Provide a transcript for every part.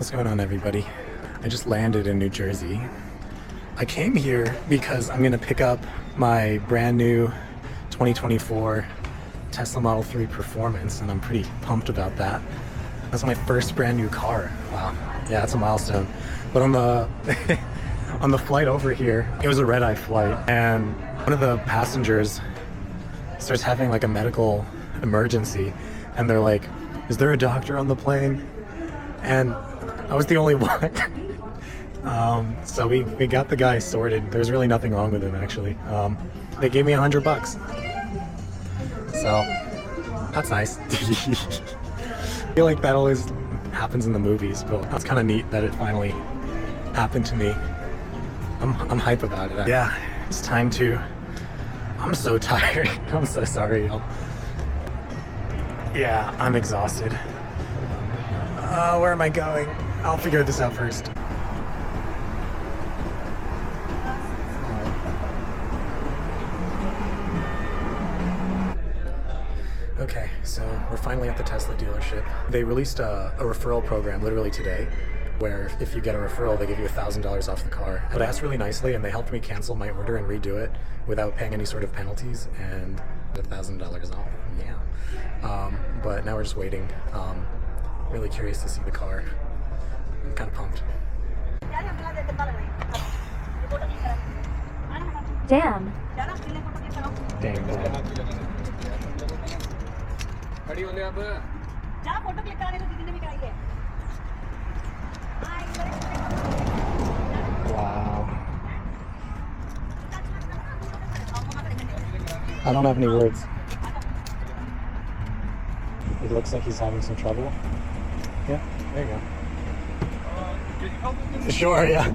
What's going on, everybody? I just landed in New Jersey. I came here because I'm gonna pick up my brand new 2024 Tesla Model 3 Performance, and I'm pretty pumped about that. That's my first brand new car. Wow, yeah, that's a milestone. But on the on the flight over here, it was a red-eye flight, and one of the passengers starts having like a medical emergency, and they're like, "Is there a doctor on the plane?" And I was the only one. So we got the guy sorted. There's really nothing wrong with him, actually. They gave me $100. So that's nice. I feel like that always happens in the movies, but that's kind of neat that it finally happened to me. I'm hype about it. Yeah, it's time to. I'm so tired. I'm so sorry, y'all. Yeah, I'm exhausted. Where am I going? I'll figure this out first. Okay, so we're finally at the Tesla dealership. They released a referral program literally today, where if you get a referral, they give you $1,000 off the car. But I asked really nicely, and they helped me cancel my order and redo it without paying any sort of penalties, and $1,000 off. Yeah. But now we're just waiting. Really curious to see the car. I'm kind of pumped. Damn. Dang, wow. I don't have any words. It looks like he's having some trouble. Yeah, there you go. Sure, yeah.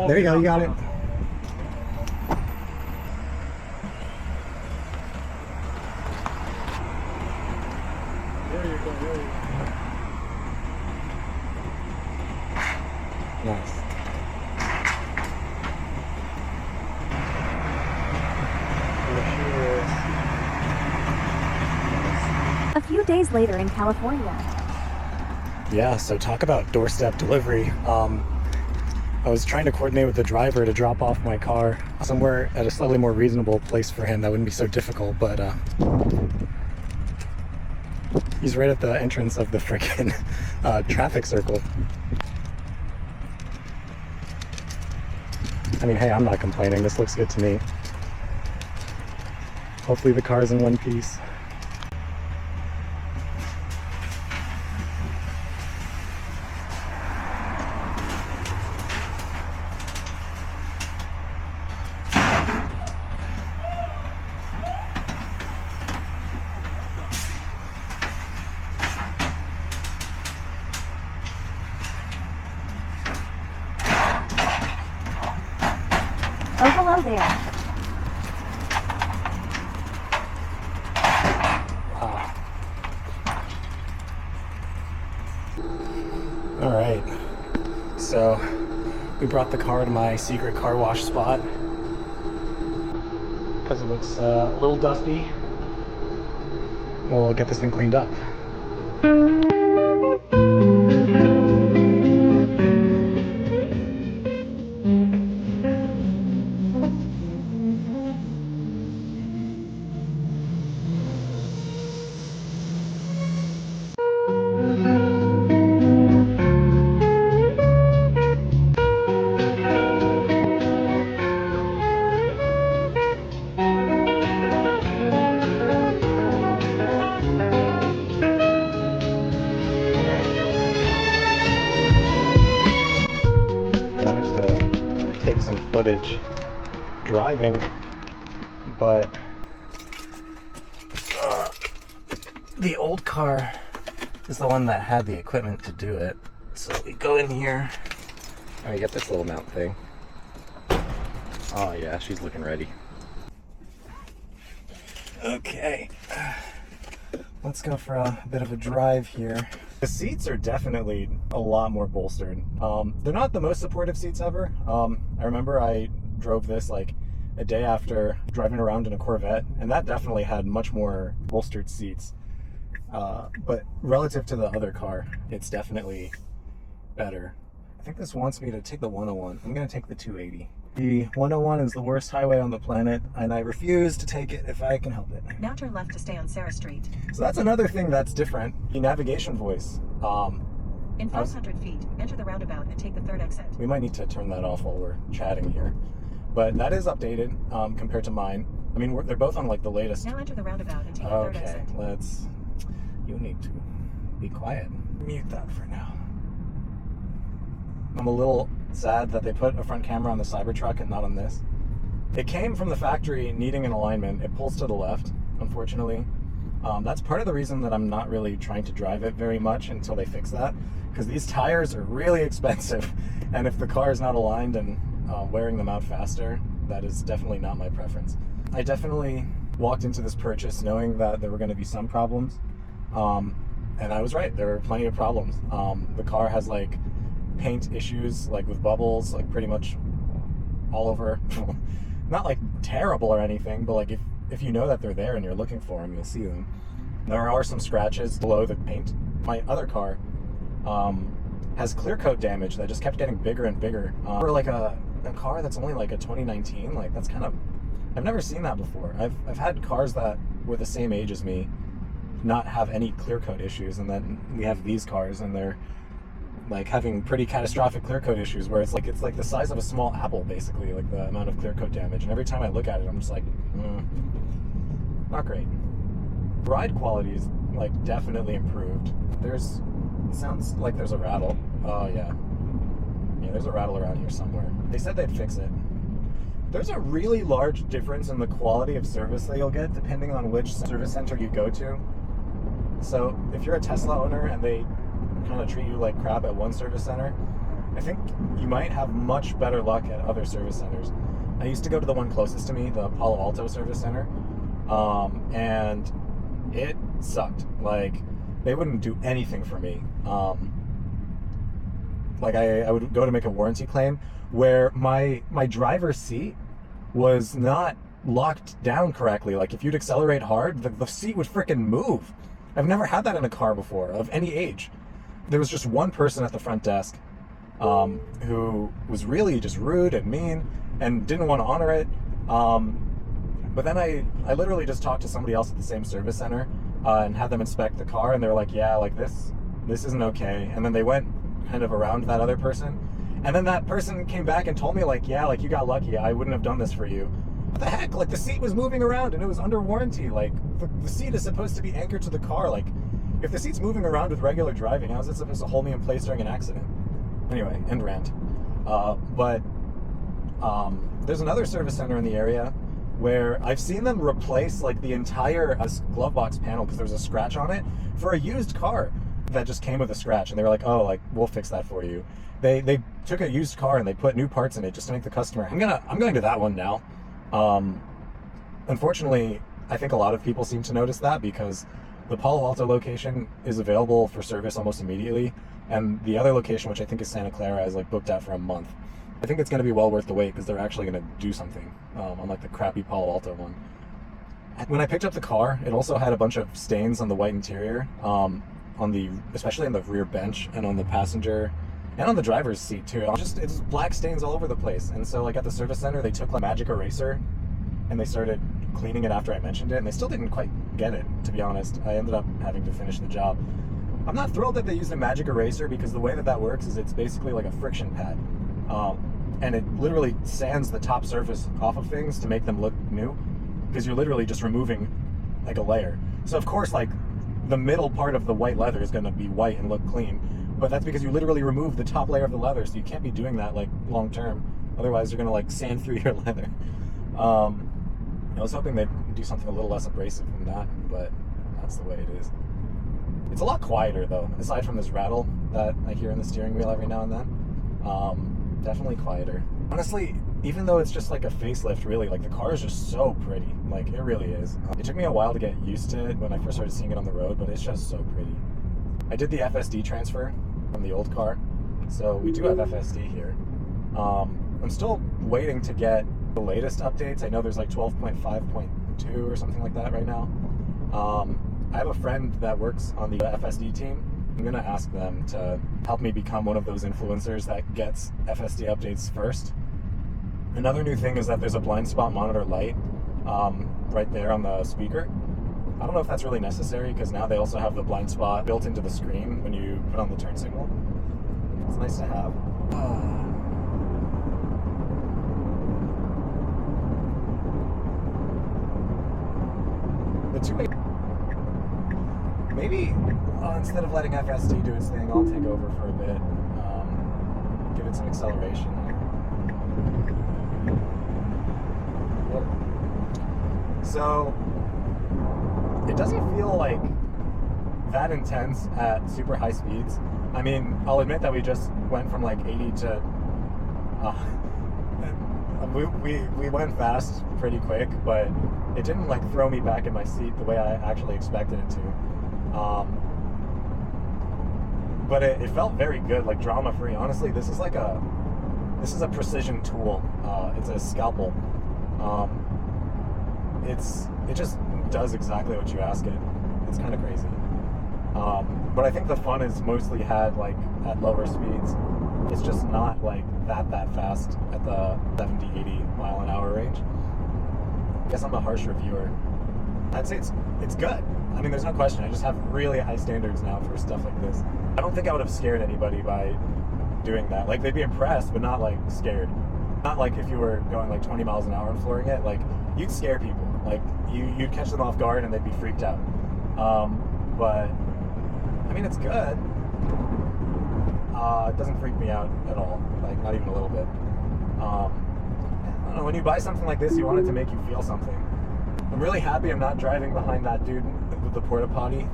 There you go, you got it. There you go, there you go. Nice. A few days later in California. Yeah, so talk about doorstep delivery. I was trying to coordinate with the driver to drop off my car somewhere at a slightly more reasonable place for him that wouldn't be so difficult, but he's right at the entrance of the frickin' traffic circle. I mean, hey, I'm not complaining. This looks good to me. Hopefully the car's in one piece. Oh, hello there. Wow. All right. So we brought the car to my secret car wash spot because it looks a little dusty. We'll get this thing cleaned up. Take some footage driving, but the old car is the one that had the equipment to do it. So we go in here and we get this little mount thing. Oh yeah, she's looking ready. Okay, let's go for a bit of a drive here. The seats are definitely a lot more bolstered. They're not the most supportive seats ever. I remember I drove this like a day after driving around in a Corvette, and that definitely had much more bolstered seats. But relative to the other car, it's definitely better. I think this wants me to take the 101. I'm going to take the 280. The 101 is the worst highway on the planet, and I refuse to take it if I can help it. Now turn left to stay on Sarah Street. So that's another thing that's different. The navigation voice. In 500 feet, enter the roundabout and take the third exit. We might need to turn that off while we're chatting here. But that is updated compared to mine. I mean, they're both on like the latest. Now enter the roundabout and take the third exit. Okay, you need to be quiet. Mute that for now. I'm a little sad that they put a front camera on the Cybertruck and not on this. It came from the factory needing an alignment. It pulls to the left, unfortunately. That's part of the reason that I'm not really trying to drive it very much until they fix that, because these tires are really expensive, and if the car is not aligned and wearing them out faster, that is definitely not my preference. I definitely walked into this purchase knowing that there were going to be some problems, and I was right. There were plenty of problems. The car has like paint issues, like with bubbles, like pretty much all over. Not like terrible or anything, but like if you know that they're there and you're looking for them, you'll see them. There are some scratches below the paint. My other car has clear coat damage that just kept getting bigger and bigger. For like a car that's only like a 2019, like that's kind of, I've never seen that before. I've had cars that were the same age as me not have any clear coat issues, and then we have these cars and they're like having pretty catastrophic clear coat issues where it's like the size of a small apple, basically, like the amount of clear coat damage. And every time I look at it, I'm just like, not great. Ride quality is like definitely improved. It sounds like there's a rattle. Oh yeah, there's a rattle around here somewhere. They said they'd fix it. There's a really large difference in the quality of service that you'll get depending on which service center you go to. So if you're a Tesla owner and they kind of treat you like crap at one service center, I think you might have much better luck at other service centers. I used to go to the one closest to me, the Palo Alto service center, and it sucked. Like, they wouldn't do anything for me. Like I would go to make a warranty claim where my driver's seat was not locked down correctly. Like if you'd accelerate hard, the seat would freaking move. I've never had that in a car before of any age. There was just one person at the front desk who was really just rude and mean and didn't want to honor it. But then I literally just talked to somebody else at the same service center and had them inspect the car, and they were like, yeah, like this isn't okay. And then they went kind of around that other person. And then that person came back and told me like, yeah, like you got lucky. I wouldn't have done this for you. What the heck? Like the seat was moving around and it was under warranty. Like the seat is supposed to be anchored to the car. Like if the seat's moving around with regular driving, how is it supposed to hold me in place during an accident? Anyway, end rant. But there's another service center in the area where I've seen them replace like the entire glove box panel because there was a scratch on it for a used car that just came with a scratch, and they were like, oh, like we'll fix that for you. They took a used car and they put new parts in it just to make the customer. I'm going to that one now. Unfortunately, I think a lot of people seem to notice that because the Palo Alto location is available for service almost immediately, and the other location, which I think is Santa Clara, is like booked out for a month. I think it's going to be well worth the wait because they're actually going to do something, unlike the crappy Palo Alto one. When I picked up the car, it also had a bunch of stains on the white interior, especially on the rear bench and on the passenger and on the driver's seat too. It's black stains all over the place. And so like at the service center, they took like magic eraser and they started cleaning it after I mentioned it, and they still didn't quite get it, to be honest. I ended up having to finish the job. I'm not thrilled that they used a magic eraser because the way that works is it's basically like a friction pad. And it literally sands the top surface off of things to make them look new, because you're literally just removing like a layer. So of course, like the middle part of the white leather is going to be white and look clean, but that's because you literally remove the top layer of the leather, so you can't be doing that like long term. Otherwise you're going to like sand through your leather. I was hoping they'd do something a little less abrasive than that, but that's the way it is. It's a lot quieter though, aside from this rattle that I hear in the steering wheel every now and then. Definitely quieter. Honestly, even though it's just like a facelift, really, like the car is just so pretty. Like it really is. It took me a while to get used to it when I first started seeing it on the road, but it's just so pretty. I did the FSD transfer from the old car, so we do have FSD here. I'm still waiting to get the latest updates. I know there's like 12.5.2 or something like that right now. I have a friend that works on the FSD team, I'm gonna ask them to help me become one of those influencers that gets FSD updates first. Another new thing is that there's a blind spot monitor light right there on the speaker. I don't know if that's really necessary because now they also have the blind spot built into the screen when you put on the turn signal. It's nice to have. The two-way. Maybe instead of letting FSD do its thing, I'll take over for a bit. Give it some acceleration. So it doesn't feel like that intense at super high speeds. I mean, I'll admit that we just went from like 80 to we went fast pretty quick, but it didn't like throw me back in my seat the way I actually expected it to. But it felt very good, like drama free. Honestly, this is a precision tool. It's a scalpel. It just does exactly what you ask it. It's kind of crazy. But I think the fun is mostly had like at lower speeds. It's just not like that fast at the 70, 80 mile an hour range. I guess I'm a harsh reviewer. I'd say it's good. I mean, there's no question. I just have really high standards now for stuff like this. I don't think I would have scared anybody by doing that. Like, they'd be impressed, but not like scared. Not like if you were going like 20 miles an hour and flooring it. Like, you'd scare people. Like, you'd catch them off guard and they'd be freaked out. But I mean, it's good. It doesn't freak me out at all. Like, not even a little bit. I don't know, when you buy something like this, you want it to make you feel something. I'm really happy I'm not driving behind that dude with the porta potty.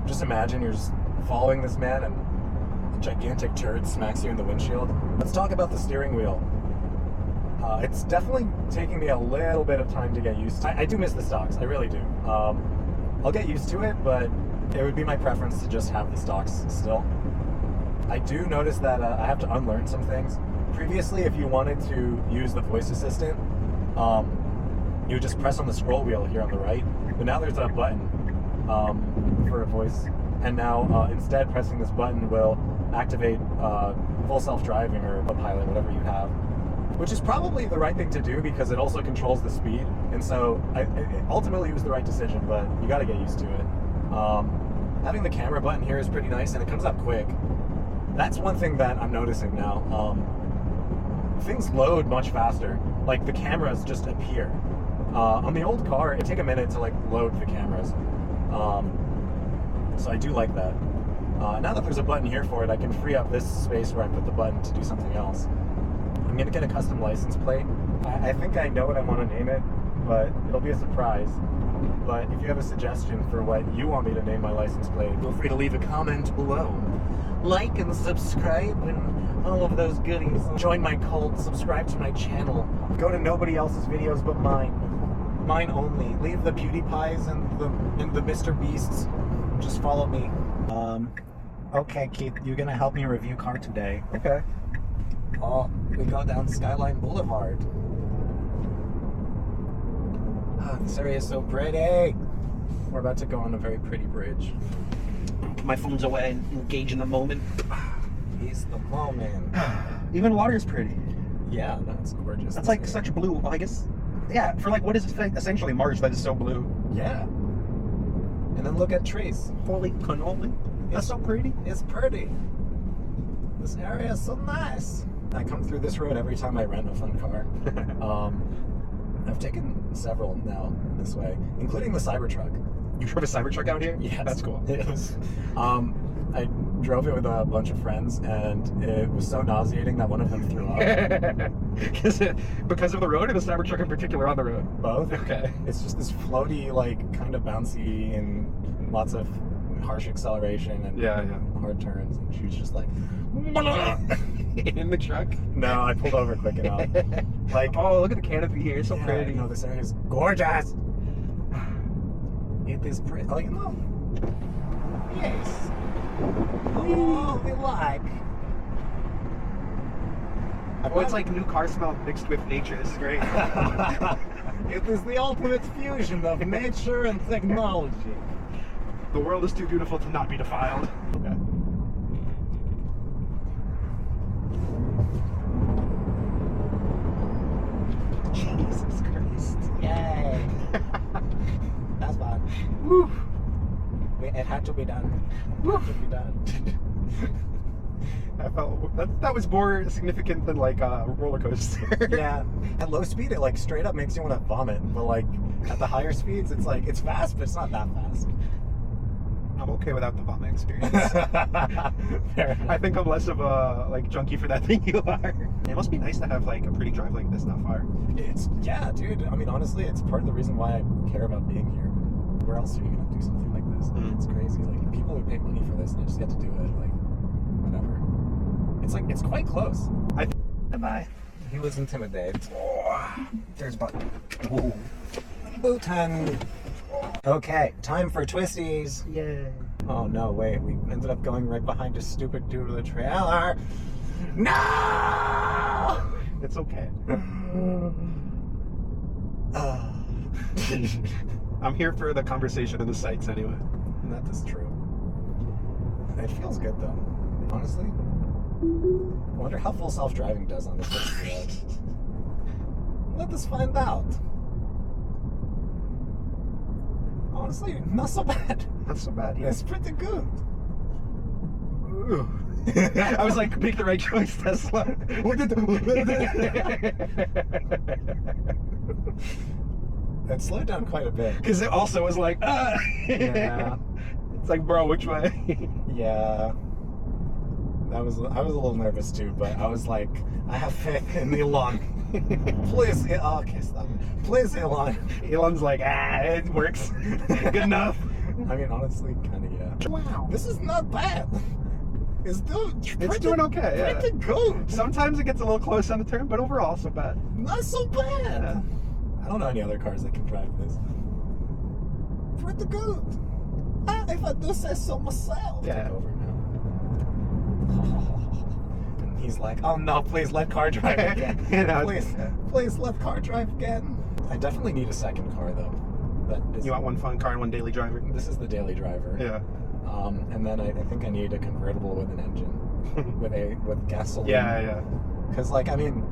Just imagine you're just following this man and a gigantic turd smacks you in the windshield. Let's talk about the steering wheel. It's definitely taking me a little bit of time to get used to. I do miss the stocks, I really do. I'll get used to it, but it would be my preference to just have the stocks still. I do notice that I have to unlearn some things. Previously, if you wanted to use the voice assistant, you would just press on the scroll wheel here on the right, but now there's a button for a voice, and now instead pressing this button will activate full self-driving or a pilot, whatever you have, which is probably the right thing to do because it also controls the speed, and so ultimately it was the right decision, but you got to get used to it. Having the camera button here is pretty nice, and it comes up quick. That's one thing that I'm noticing now. Things load much faster. Like, the cameras just appear. On the old car, it'd take a minute to like load the cameras. So I do like that. Now that there's a button here for it, I can free up this space where I put the button to do something else. I'm gonna get a custom license plate. I think I know what I want to name it, but it'll be a surprise. But if you have a suggestion for what you want me to name my license plate, feel free to leave a comment below. Like and subscribe and all of those goodies. Join my cult, subscribe to my channel. Go to nobody else's videos but mine. Mine only. Leave the PewDiePies and the Mr. Beasts. Just follow me. Okay, Keith, you're gonna help me review car today. Okay. Oh, we go down Skyline Boulevard. Oh, this area is so pretty. We're about to go on a very pretty bridge. Put my phones away and engage in the moment. He's the moment. Even water is pretty. Yeah, that's gorgeous. That's like such blue. Well, I guess, yeah, for like what is essentially March that is so blue. Yeah. And then look at trees. Holy cannoli. That's so pretty. It's pretty. This area is so nice. I come through this road every time I rent a fun car. I've taken several now this way, including the Cybertruck. You drove a Cybertruck out here? Yes. That's cool. It was, I drove it with a bunch of friends, and it was so nauseating that one of them threw up. Because of the road, or the Cybertruck in particular on the road? Both. Okay. It's just this floaty, like, kind of bouncy and lots of harsh acceleration and hard turns, and she was just like in the truck. No, I pulled over quick enough. Like, oh, look at the canopy here, it's so yeah, pretty. You know, this area is gorgeous. It is pretty. Like, no. Yes. Oh, we like. Oh, it's like new car smell mixed with nature. This is great. It is the ultimate fusion of nature and technology. The world is too beautiful to not be defiled. Okay. Jesus Christ. Yay! That's fun. Woo. It had to be done. It had to be done. I felt that was more significant than like a roller coaster. Yeah. At low speed, it like straight up makes you want to vomit. But like at the higher speeds, it's like it's fast, but it's not that fast. I'm okay without the vomit experience. Fair enough. I think I'm less of a like junkie for that than you are. It must be nice to have like a pretty drive like this not far. It's yeah, dude. I mean, honestly, it's part of the reason why I care about being here. Where else are you gonna do something like this? Mm. It's crazy. Like people would pay money for this, and I just get to do it. Like whatever. It's like it's quite close. Bye. He was intimidated. There's but. Bhutan. Okay, time for twisties. Yay. Oh no, wait, we ended up going right behind a stupid dude with a trailer. No! It's okay. I'm here for the conversation and the sights anyway. That is true. It feels good though. Honestly. I wonder how full self-driving does on this road. Let us find out. Honestly, not so bad. Not so bad. Yeah. It's pretty good. I was like, make the right choice, Tesla. It slowed down quite a bit. Because it also was like, Yeah. It's like, bro, which way? Yeah. I was a little nervous too, but I was like, I have faith in Elon. Please, okay, stop. Please, Elon. Elon's like, it works. Good enough. I mean, honestly, kind of, yeah. Wow. This is not bad. It's doing okay, yeah. Pretty good. Sometimes it gets a little close on the turn, but overall, so bad. Not so bad. Yeah. I don't know any other cars that can drive this. Pretty good. If I do say so myself. Yeah. Take over now. And he's like, oh no, please let car drive again. You know, Please let car drive again. I definitely need a second car though. That is, you want one fun car and one daily driver? this is the daily driver. Yeah. And then I think I need a convertible with an engine, with gasoline. Yeah. Because like I mean,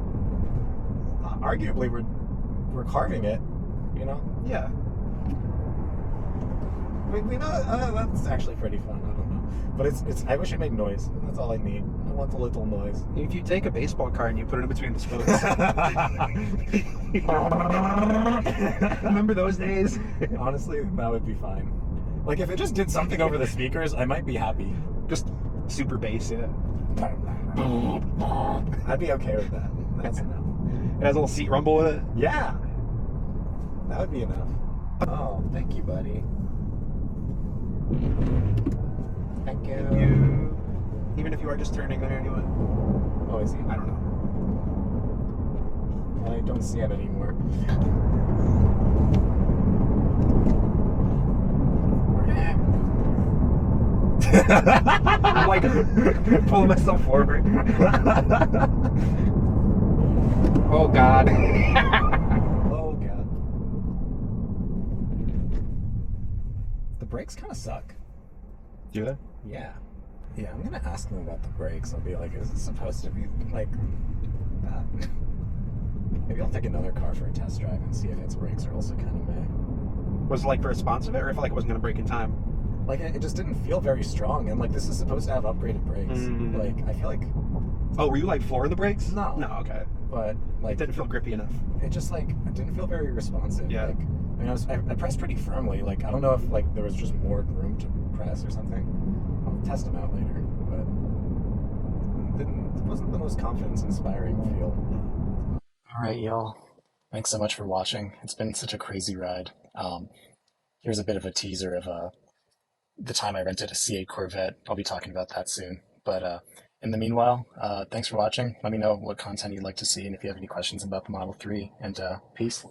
arguably we're carving it, you know. Yeah. We know that's actually pretty fun. I don't know, but it's. I wish it made noise. That's all I need. I want a little noise. If you take a baseball card and you put it in between the spokes. Remember those days? Honestly, that would be fine. Like if it just did something over the speakers, I might be happy. Just super bass, yeah. I'd be okay with that. That's enough. It has a little seat rumble with it. Yeah, that would be enough. Oh, thank you, buddy. Thank you. Even if you are just turning there anyway. Oh, is he? I don't know. I don't see him anymore. I'm like pulling myself forward. Oh God. Oh God. The brakes kind of suck. Do they? Yeah. Yeah, I'm gonna ask them about the brakes. I'll be like, is it supposed to be like that? Maybe I'll take another car for a test drive and see if its brakes are also kind of meh. Was it like for a response of it, or if like it wasn't gonna break in time? Like it just didn't feel very strong, and like this is supposed to have upgraded brakes. Mm. Like I feel like, Oh, were you like flooring the brakes? No. No, okay. but like It didn't feel grippy enough. it just like it didn't feel very responsive. Yeah. Like I mean, I pressed pretty firmly. Like I don't know if like there was just more room to press or something. I'll test them out later, but it wasn't the most confidence-inspiring feel. All right, y'all. Thanks so much for watching. It's been such a crazy ride. Here's a bit of a teaser of the time I rented a C8 Corvette. I'll be talking about that soon. But in the meanwhile, thanks for watching. Let me know what content you'd like to see and if you have any questions about the Model 3. And peace.